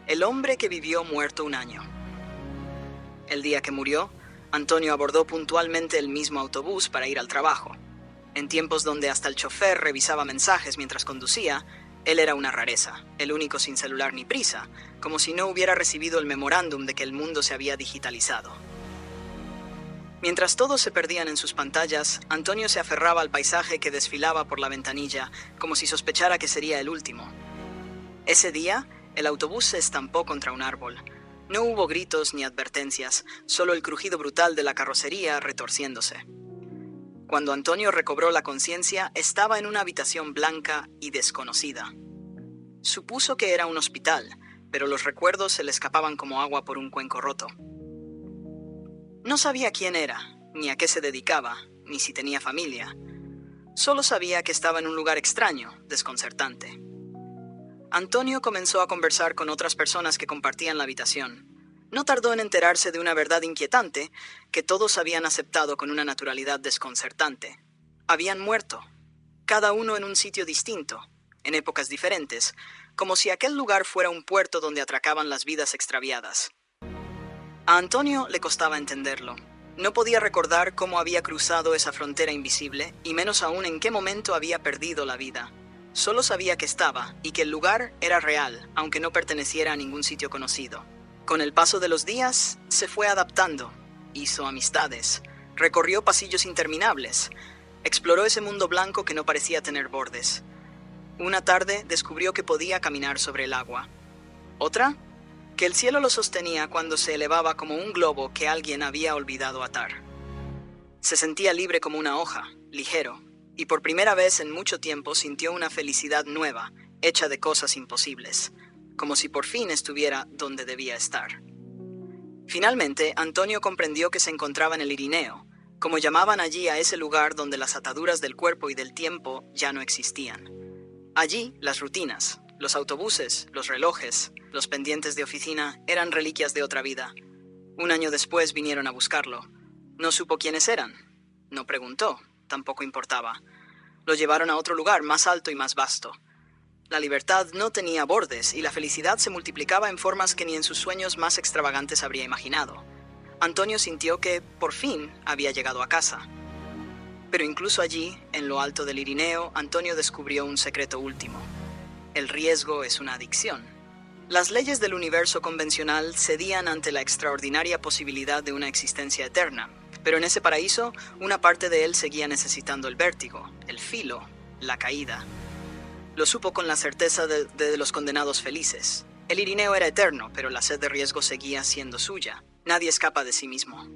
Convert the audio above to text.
El hombre que vivió muerto un año. El día que murió, Antonio abordó puntualmente el mismo autobús para ir al trabajo. En tiempos donde hasta el chofer revisaba mensajes mientras conducía, él era una rareza, el único sin celular ni prisa, como si no hubiera recibido el memorándum de que el mundo se había digitalizado. Mientras todos se perdían en sus pantallas, Antonio se aferraba al paisaje que desfilaba por la ventanilla, como si sospechara que sería el último. Ese día, el autobús se estampó contra un árbol. No hubo gritos ni advertencias, solo el crujido brutal de la carrocería retorciéndose. Cuando Antonio recobró la conciencia, estaba en una habitación blanca y desconocida. Supuso que era un hospital, pero los recuerdos se le escapaban como agua por un cuenco roto. No sabía quién era, ni a qué se dedicaba, ni si tenía familia. Solo sabía que estaba en un lugar extraño, desconcertante. Antonio comenzó a conversar con otras personas que compartían la habitación. No tardó en enterarse de una verdad inquietante que todos habían aceptado con una naturalidad desconcertante. Habían muerto, cada uno en un sitio distinto, en épocas diferentes, como si aquel lugar fuera un puerto donde atracaban las vidas extraviadas. A Antonio le costaba entenderlo. No podía recordar cómo había cruzado esa frontera invisible, y menos aún en qué momento había perdido la vida. Solo sabía que estaba, y que el lugar era real, aunque no perteneciera a ningún sitio conocido. Con el paso de los días, se fue adaptando, hizo amistades, recorrió pasillos interminables, exploró ese mundo blanco que no parecía tener bordes. Una tarde descubrió que podía caminar sobre el agua. Otra, que el cielo lo sostenía cuando se elevaba como un globo que alguien había olvidado atar. Se sentía libre como una hoja, ligero, y por primera vez en mucho tiempo sintió una felicidad nueva, hecha de cosas imposibles, como si por fin estuviera donde debía estar. Finalmente, Antonio comprendió que se encontraba en el Irineo, como llamaban allí a ese lugar donde las ataduras del cuerpo y del tiempo ya no existían. Allí, las rutinas, los autobuses, los relojes, los pendientes de oficina eran reliquias de otra vida. Un año después vinieron a buscarlo. No supo quiénes eran. No preguntó, tampoco importaba. Lo llevaron a otro lugar más alto y más vasto. La libertad no tenía bordes y la felicidad se multiplicaba en formas que ni en sus sueños más extravagantes habría imaginado. Antonio sintió que, por fin, había llegado a casa. Pero incluso allí, en lo alto del Irineo, Antonio descubrió un secreto último. El riesgo es una adicción. Las leyes del universo convencional cedían ante la extraordinaria posibilidad de una existencia eterna, pero en ese paraíso, una parte de él seguía necesitando el vértigo, el filo, la caída. Lo supo con la certeza de los condenados felices. El Irineo era eterno, pero la sed de riesgo seguía siendo suya. Nadie escapa de sí mismo.